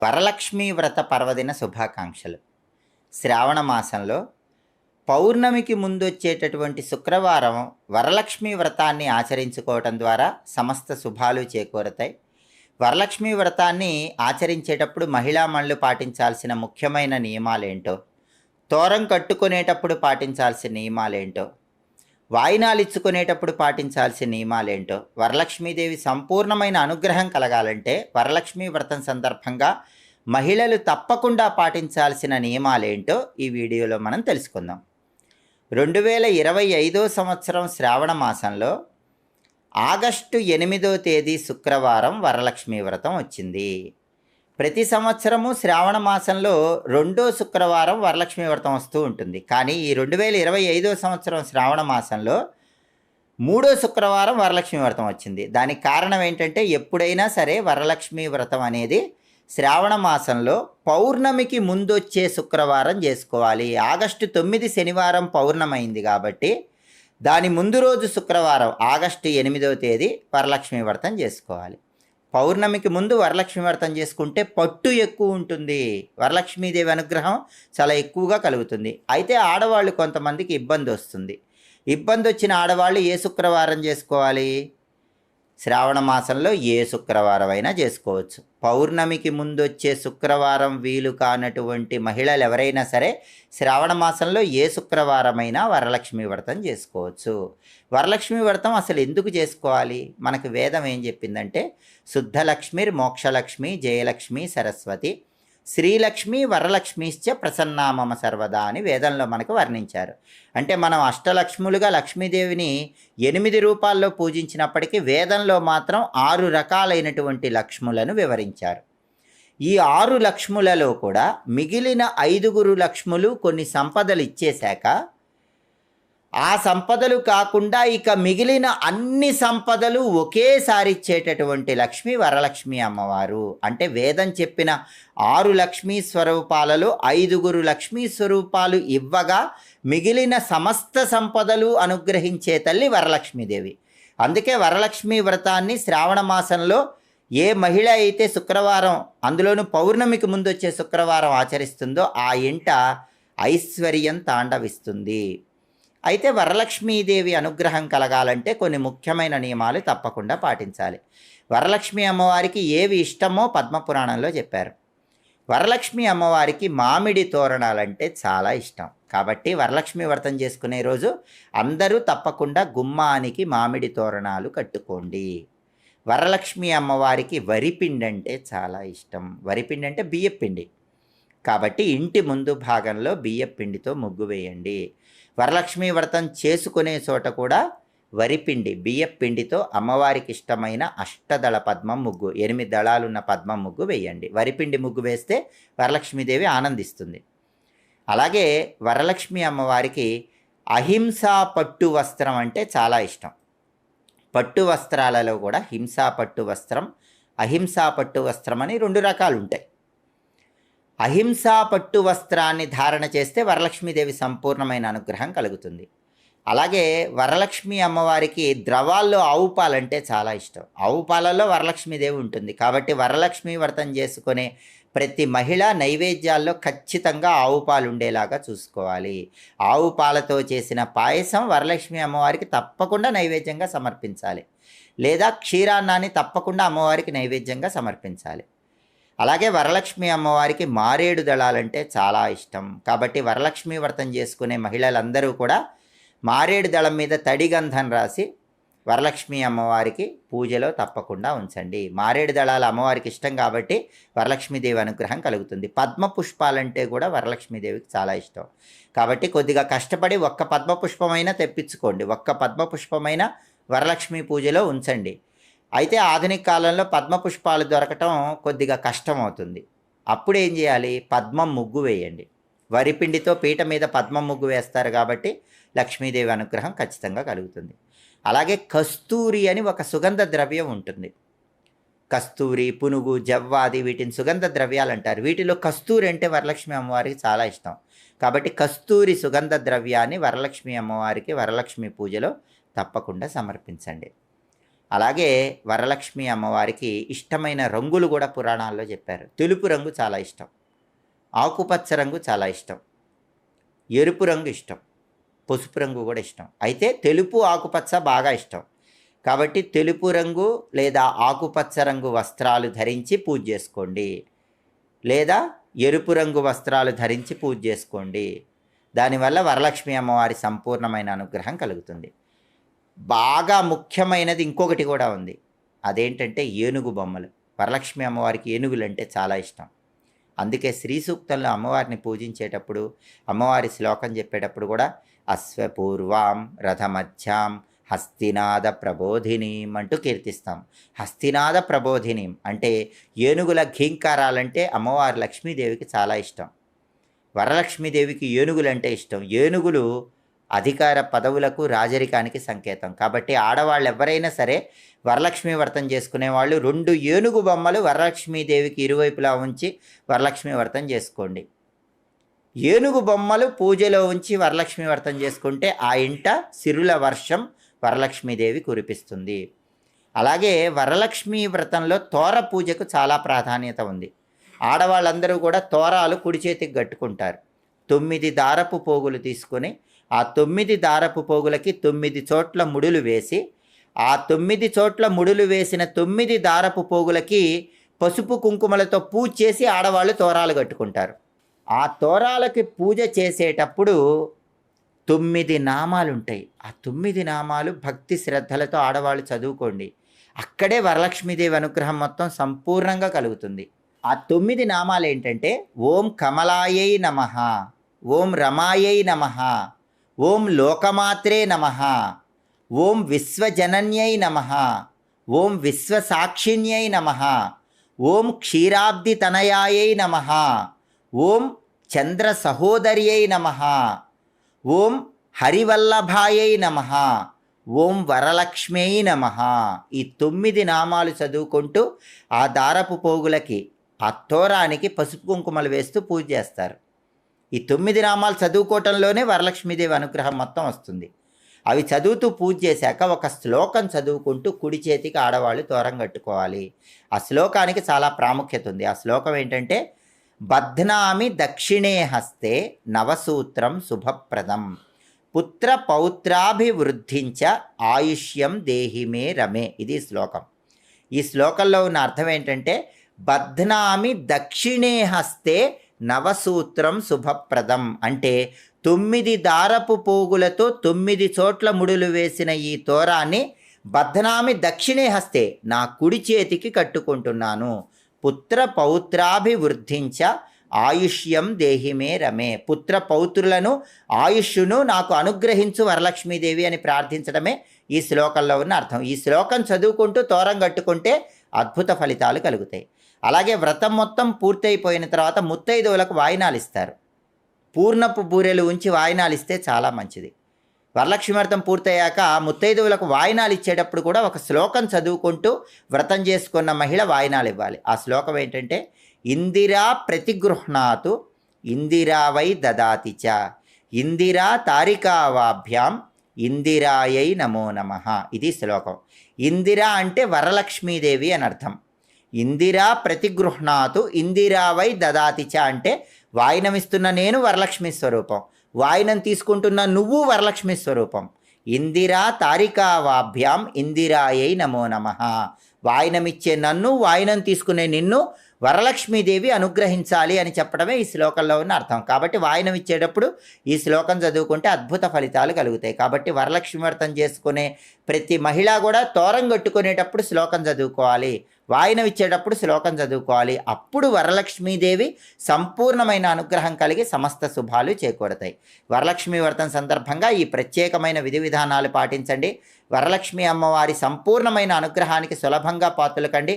వరలక్ష్మీ వ్రత పర్వదిన శుభాకాంక్షలు. శ్రావణ మాసంలో పౌర్ణమికి ముందొచ్చేటటువంటి శుక్రవారం వరలక్ష్మీ వ్రతాన్ని ఆచరించుకోవటం ద్వారా సమస్త శుభాలు చేకూరతాయి. వరలక్ష్మీ వ్రతాన్ని ఆచరించేటప్పుడు మహిళామణులు పాటించాల్సిన ముఖ్యమైన నియమాలేంటో, తోరం కట్టుకునేటప్పుడు పాటించాల్సిన నియమాలేంటో, వాయినాలు ఇచ్చుకునేటప్పుడు పాటించాల్సిన నియమాలేంటో, వరలక్ష్మీదేవి సంపూర్ణమైన అనుగ్రహం కలగాలంటే వరలక్ష్మీ వ్రతం సందర్భంగా మహిళలు తప్పకుండా పాటించాల్సిన నియమాలేంటో ఈ వీడియోలో మనం తెలుసుకుందాం. 2025 సంవత్సరం శ్రావణ మాసంలో ఆగస్టు 8వ తేదీ శుక్రవారం వరలక్ష్మీ వ్రతం వచ్చింది. ప్రతి సంవత్సరము శ్రావణ మాసంలో 2వ శుక్రవారం వరలక్ష్మీ వ్రతం వస్తూ ఉంటుంది. కానీ ఈ 2025 సంవత్సరం శ్రావణ మాసంలో 3వ శుక్రవారం వరలక్ష్మీ వ్రతం వచ్చింది. దానికి కారణం ఏంటంటే, ఎప్పుడైనా సరే వరలక్ష్మీ వ్రతం అనేది శ్రావణ మాసంలో పౌర్ణమికి ముందొచ్చే శుక్రవారం చేసుకోవాలి. ఆగస్టు 9 శనివారం పౌర్ణమైంది కాబట్టి దాని ముందు రోజు శుక్రవారం ఆగస్టు 8వ తేదీ వరలక్ష్మీ వ్రతం చేసుకోవాలి. పౌర్ణమికి ముందు వరలక్ష్మీ వ్రతం చేసుకుంటే పట్టు ఎక్కువ ఉంటుంది, వరలక్ష్మీదేవి అనుగ్రహం చాలా ఎక్కువగా కలుగుతుంది. అయితే ఆడవాళ్ళు కొంతమందికి ఇబ్బంది వస్తుంది. ఇబ్బంది వచ్చిన ఆడవాళ్ళు ఏ శుక్రవారం చేసుకోవాలి? శ్రావణ మాసంలో ఏ శుక్రవారం అయినా చేసుకోవచ్చు. పౌర్ణమికి ముందు వచ్చే శుక్రవారం వీలు కానటువంటి మహిళలు ఎవరైనా సరే శ్రావణ మాసంలో ఏ శుక్రవారమైనా వరలక్ష్మీ వ్రతం చేసుకోవచ్చు. వరలక్ష్మీ వ్రతం అసలు ఎందుకు చేసుకోవాలి? మనకు వేదం ఏం చెప్పిందంటే, శుద్ధలక్ష్మిర్ మోక్షలక్ష్మి జయలక్ష్మి సరస్వతి శ్రీలక్ష్మి వరలక్ష్మిశ్చ ప్రసన్నామమ సర్వదా అని వేదంలో మనకు వర్ణించారు. అంటే మనం అష్టలక్ష్ములుగా లక్ష్మీదేవిని 8 రూపాల్లో పూజించినప్పటికీ వేదంలో మాత్రం 6 రకాలైనటువంటి లక్ష్ములను వివరించారు. ఈ 6 లక్ష్ములలో కూడా మిగిలిన 5 లక్ష్ములు కొన్ని సంపదలు ఇచ్చేశాక, ఆ సంపదలు కాకుండా ఇక మిగిలిన అన్ని సంపదలు ఒకేసారి ఇచ్చేటటువంటి లక్ష్మి వరలక్ష్మి అమ్మవారు. అంటే వేదం చెప్పిన 6 లక్ష్మీ స్వరూపాలలో 5 లక్ష్మీ స్వరూపాలు ఇవ్వగా మిగిలిన సమస్త సంపదలు అనుగ్రహించే తల్లి వరలక్ష్మీదేవి. అందుకే వరలక్ష్మీ వ్రతాన్ని శ్రావణ మాసంలో ఏ మహిళ అయితే శుక్రవారం, అందులోనూ పౌర్ణమికి ముందు వచ్చే శుక్రవారం ఆచరిస్తుందో ఆ ఇంట ఐశ్వర్యం తాండవిస్తుంది. అయితే వరలక్ష్మీదేవి అనుగ్రహం కలగాలంటే కొన్ని ముఖ్యమైన నియమాలు తప్పకుండా పాటించాలి. వరలక్ష్మి అమ్మవారికి ఏవి ఇష్టమో పద్మపురాణంలో చెప్పారు. వరలక్ష్మి అమ్మవారికి మామిడి తోరణాలంటే చాలా ఇష్టం. కాబట్టి వరలక్ష్మి వ్రతం చేసుకునే రోజు అందరూ తప్పకుండా గుమ్మానికి మామిడి తోరణాలు కట్టుకోండి. వరలక్ష్మి అమ్మవారికి వరిపిండి అంటే చాలా ఇష్టం. వరిపిండి అంటే బియ్యపిండి కాబట్టి ఇంటి ముందు భాగంలో బియ్యపిండితో ముగ్గు వేయండి. వరలక్ష్మీ వ్రతం చేసుకునే చోట కూడా వరిపిండి బియ్యపిండితో అమ్మవారికి ఇష్టమైన అష్టదళ పద్మం ముగ్గు, 8 దళాలున్న పద్మం ముగ్గు వేయండి. వరిపిండి ముగ్గు వేస్తే వరలక్ష్మీదేవి ఆనందిస్తుంది. అలాగే వరలక్ష్మి అమ్మవారికి అహింసా పట్టు వస్త్రం అంటే చాలా ఇష్టం. పట్టు వస్త్రాలలో కూడా హింసా పట్టు వస్త్రం, అహింసా పట్టు వస్త్రం అని 2 రకాలు ఉంటాయి. అహింసా పట్టు వస్త్రాన్ని ధారణ చేస్తే వరలక్ష్మీదేవి సంపూర్ణమైన అనుగ్రహం కలుగుతుంది. అలాగే వరలక్ష్మి అమ్మవారికి ద్రవాల్లో ఆవు పాలంటే చాలా ఇష్టం. ఆవు పాలలో వరలక్ష్మీదేవి ఉంటుంది. కాబట్టి వరలక్ష్మి వ్రతం చేసుకునే ప్రతి మహిళ నైవేద్యాల్లో ఖచ్చితంగా ఆవు పాలు ఉండేలాగా చూసుకోవాలి. ఆవు పాలతో చేసిన పాయసం వరలక్ష్మి అమ్మవారికి తప్పకుండా నైవేద్యంగా సమర్పించాలి. లేదా క్షీరాన్నాన్ని తప్పకుండా అమ్మవారికి నైవేద్యంగా సమర్పించాలి. అలాగే వరలక్ష్మి అమ్మవారికి మారేడు దళాలంటే చాలా ఇష్టం. కాబట్టి వరలక్ష్మి వ్రతం చేసుకునే మహిళలందరూ కూడా మారేడు దళం మీద తడిగంధం రాసి వరలక్ష్మి అమ్మవారికి పూజలో తప్పకుండా ఉంచండి. మారేడు దళాలు అమ్మవారికి ఇష్టం కాబట్టి వరలక్ష్మీదేవి అనుగ్రహం కలుగుతుంది. పద్మ పుష్పాలంటే కూడా వరలక్ష్మీదేవికి చాలా ఇష్టం. కాబట్టి కొద్దిగా కష్టపడి ఒక్క పద్మ పుష్పమైనా తెప్పించుకోండి. ఒక్క పద్మ పుష్పమైనా వరలక్ష్మి పూజలో ఉంచండి. అయితే ఆధునిక కాలంలో పద్మపుష్పాలు దొరకటం కొద్దిగా కష్టం అవుతుంది. అప్పుడు ఏం చేయాలి? పద్మం ముగ్గు వేయండి. వరిపిండితో పీట మీద పద్మం ముగ్గు వేస్తారు కాబట్టి లక్ష్మీదేవి అనుగ్రహం ఖచ్చితంగా కలుగుతుంది. అలాగే కస్తూరి అని ఒక సుగంధ ద్రవ్యం ఉంటుంది. కస్తూరి, పునుగు, జవ్వాది వీటిని సుగంధ ద్రవ్యాలు అంటారు. వీటిలో కస్తూరి అంటే వరలక్ష్మి అమ్మవారికి చాలా ఇష్టం. కాబట్టి కస్తూరి సుగంధ ద్రవ్యాన్ని వరలక్ష్మి అమ్మవారికి వరలక్ష్మి పూజలో తప్పకుండా సమర్పించండి. అలాగే వరలక్ష్మి అమ్మవారికి ఇష్టమైన రంగులు కూడా పురాణాల్లో చెప్పారు. తెలుపు రంగు చాలా ఇష్టం, ఆకుపచ్చ రంగు చాలా ఇష్టం, ఎరుపు రంగు ఇష్టం, పసుపు రంగు కూడా ఇష్టం. అయితే తెలుపు ఆకుపచ్చ బాగా ఇష్టం. కాబట్టి తెలుపు రంగు లేదా ఆకుపచ్చ రంగు వస్త్రాలు ధరించి పూజ చేసుకోండి, లేదా ఎరుపు రంగు వస్త్రాలు ధరించి పూజ చేసుకోండి. దానివల్ల వరలక్ష్మి అమ్మవారి సంపూర్ణమైన అనుగ్రహం కలుగుతుంది. బాగా ముఖ్యమైనది ఇంకొకటి కూడా ఉంది. అదేంటంటే ఏనుగు బొమ్మలు. వరలక్ష్మి అమ్మవారికి ఏనుగులు అంటే చాలా ఇష్టం. అందుకే శ్రీ సూక్తంలో అమ్మవారిని పూజించేటప్పుడు, అమ్మవారి శ్లోకం చెప్పేటప్పుడు కూడా అశ్వపూర్వాం రథమధ్యాం హస్తినాద ప్రబోధినీం అంటూ కీర్తిస్తాం. హస్తినాద ప్రబోధినీం అంటే ఏనుగుల ఘీంకారాలంటే అమ్మవారి లక్ష్మీదేవికి చాలా ఇష్టం. వరలక్ష్మీదేవికి ఏనుగులంటే ఇష్టం. ఏనుగులు అధికార పదవులకు, రాజరికానికి సంకేతం. కాబట్టి ఆడవాళ్ళు ఎవరైనా సరే వరలక్ష్మి వ్రతం చేసుకునే వాళ్ళు 2 ఏనుగు బొమ్మలు వరలక్ష్మీదేవికి ఇరువైపులా ఉంచి వరలక్ష్మి వ్రతం చేసుకోండి. ఏనుగు బొమ్మలు పూజలో ఉంచి వరలక్ష్మి వ్రతం చేసుకుంటే ఆ ఇంట సిరుల వర్షం వరలక్ష్మీదేవి కురిపిస్తుంది. అలాగే వరలక్ష్మి వ్రతంలో తోర పూజకు చాలా ప్రాధాన్యత ఉంది. ఆడవాళ్ళందరూ కూడా తోరాలు కుడి చేతికి కట్టుకుంటారు. 9 దారపు పోగులు తీసుకొని ఆ 9 దారపు పోగులకి 9 చోట్ల ముడులు వేసి, ఆ 9 చోట్ల ముడులు వేసిన 9 దారపు పోగులకి పసుపు కుంకుమలతో పూజ చేసి ఆడవాళ్ళు తోరాలు కట్టుకుంటారు. ఆ తోరాలకి పూజ చేసేటప్పుడు 9 నామాలు ఉంటాయి. ఆ 9 నామాలు భక్తి శ్రద్ధలతో ఆడవాళ్ళు చదువుకోండి. అక్కడే వరలక్ష్మీదేవి అనుగ్రహం మొత్తం సంపూర్ణంగా కలుగుతుంది. ఆ 9 నామాలు ఏంటంటే ఓం కమలాయై నమః, ఓం రమాయై నమః, ఓం లోకమాత్రే నమః, ఓం విశ్వజనన్యై నమః, ఓం విశ్వసాక్షిణ్యై నమః, ఓం క్షీరాబ్దితనయాయై నమః, ఓం చంద్ర సహోదర్యై నమః, ఓం హరివల్లభాయై నమః, ఓం వరలక్ష్మ్యై నమః. ఈ 9 నామాలు చదువుకుంటూ ఆ దారపు పోగులకి, ఆ తోరానికి పసుపు కుంకుమలు వేస్తూ పూజ చేస్తారు. ఈ 9 నామాలు చదువుకోవటంలోనే వరలక్ష్మీదేవి అనుగ్రహం మొత్తం వస్తుంది. అవి చదువుతూ పూజ చేశాక ఒక శ్లోకం చదువుకుంటూ కుడి చేతికి ఆడవాళ్ళు తోరం కట్టుకోవాలి. ఆ శ్లోకానికి చాలా ప్రాముఖ్యత ఉంది. ఆ శ్లోకం ఏంటంటే బధ్నామి దక్షిణే హస్తే నవసూత్రం శుభప్రదం పుత్ర పౌత్రాభివృద్ధించ ఆయుష్యం దేహిమే రమే. ఇది శ్లోకం. ఈ శ్లోకంలో ఉన్న అర్థం ఏంటంటే బధ్నామి దక్షిణే హస్తే నవసూత్రం శుభప్రదం అంటే 9 దారపు పోగులతో 9 చోట్ల ముడులు వేసిన ఈ తోరాన్ని బధ్నామి దక్షిణే హస్తే నా కుడి చేతికి కట్టుకుంటున్నాను. పుత్ర పౌత్రాభివృద్ధించ ఆయుష్యం దేహిమే రమే. పుత్ర పౌత్రులను, ఆయుష్ను నాకు అనుగ్రహించు వరలక్ష్మీదేవి అని ప్రార్థించడమే ఈ శ్లోకంలో ఉన్న అర్థం. ఈ శ్లోకం చదువుకుంటూ తోరం కట్టుకుంటే అద్భుత ఫలితాలు కలుగుతాయి. అలాగే వ్రతం మొత్తం పూర్తయిపోయిన తర్వాత ముత్తైదువులకు వాయినాలు ఇస్తారు. పూర్ణపు బూరెలు ఉంచి వాయినాలు ఇస్తే చాలా మంచిది. వరలక్ష్మి వ్రతం పూర్తయ్యాక ముత్తైదువులకు వాయినాలు ఇచ్చేటప్పుడు కూడా ఒక శ్లోకం చదువుకుంటూ వ్రతం చేసుకున్న మహిళ వాయినాలు ఇవ్వాలి. ఆ శ్లోకం ఏంటంటే ఇందిరా ప్రతిగృహ్ణాతు ఇందిరా వై దదాతి చ ఇందిరా తారికావాభ్యాం ఇందిరాయై నమో నమః. ఇది శ్లోకం. ఇందిరా అంటే వరలక్ష్మీదేవి అని అర్థం. ఇందిరా ప్రతిగృహ్ణాతు ఇందిరా వై దదాతి చ అంటే వాయినమిస్తున్న నేను వరలక్ష్మి స్వరూపం, వాయినం తీసుకుంటున్న నువ్వు వరలక్ష్మి స్వరూపం. ఇందిరా తారికావాభ్యాం ఇందిరాయై నమో నమః. వాయినమిచ్చే నన్ను, వాయినం తీసుకునే నిన్ను వరలక్ష్మీదేవి అనుగ్రహించాలి అని చెప్పడమే ఈ శ్లోకంలో ఉన్న అర్థం. కాబట్టి వాయినం ఇచ్చేటప్పుడు ఈ శ్లోకం చదువుకుంటే అద్భుత ఫలితాలు కలుగుతాయి. కాబట్టి వరలక్ష్మి వ్రతం చేసుకునే ప్రతి మహిళ కూడా తోరం కట్టుకునేటప్పుడు శ్లోకం చదువుకోవాలి, వాయినం ఇచ్చేటప్పుడు శ్లోకం చదువుకోవాలి. అప్పుడు వరలక్ష్మీదేవి సంపూర్ణమైన అనుగ్రహం కలిగి సమస్త శుభాలు చేకూరతాయి. వరలక్ష్మి వ్రతం సందర్భంగా ఈ ప్రత్యేకమైన విధి విధానాలు పాటించండి. వరలక్ష్మి అమ్మవారి సంపూర్ణమైన అనుగ్రహానికి సులభంగా పాత్రలు కండి.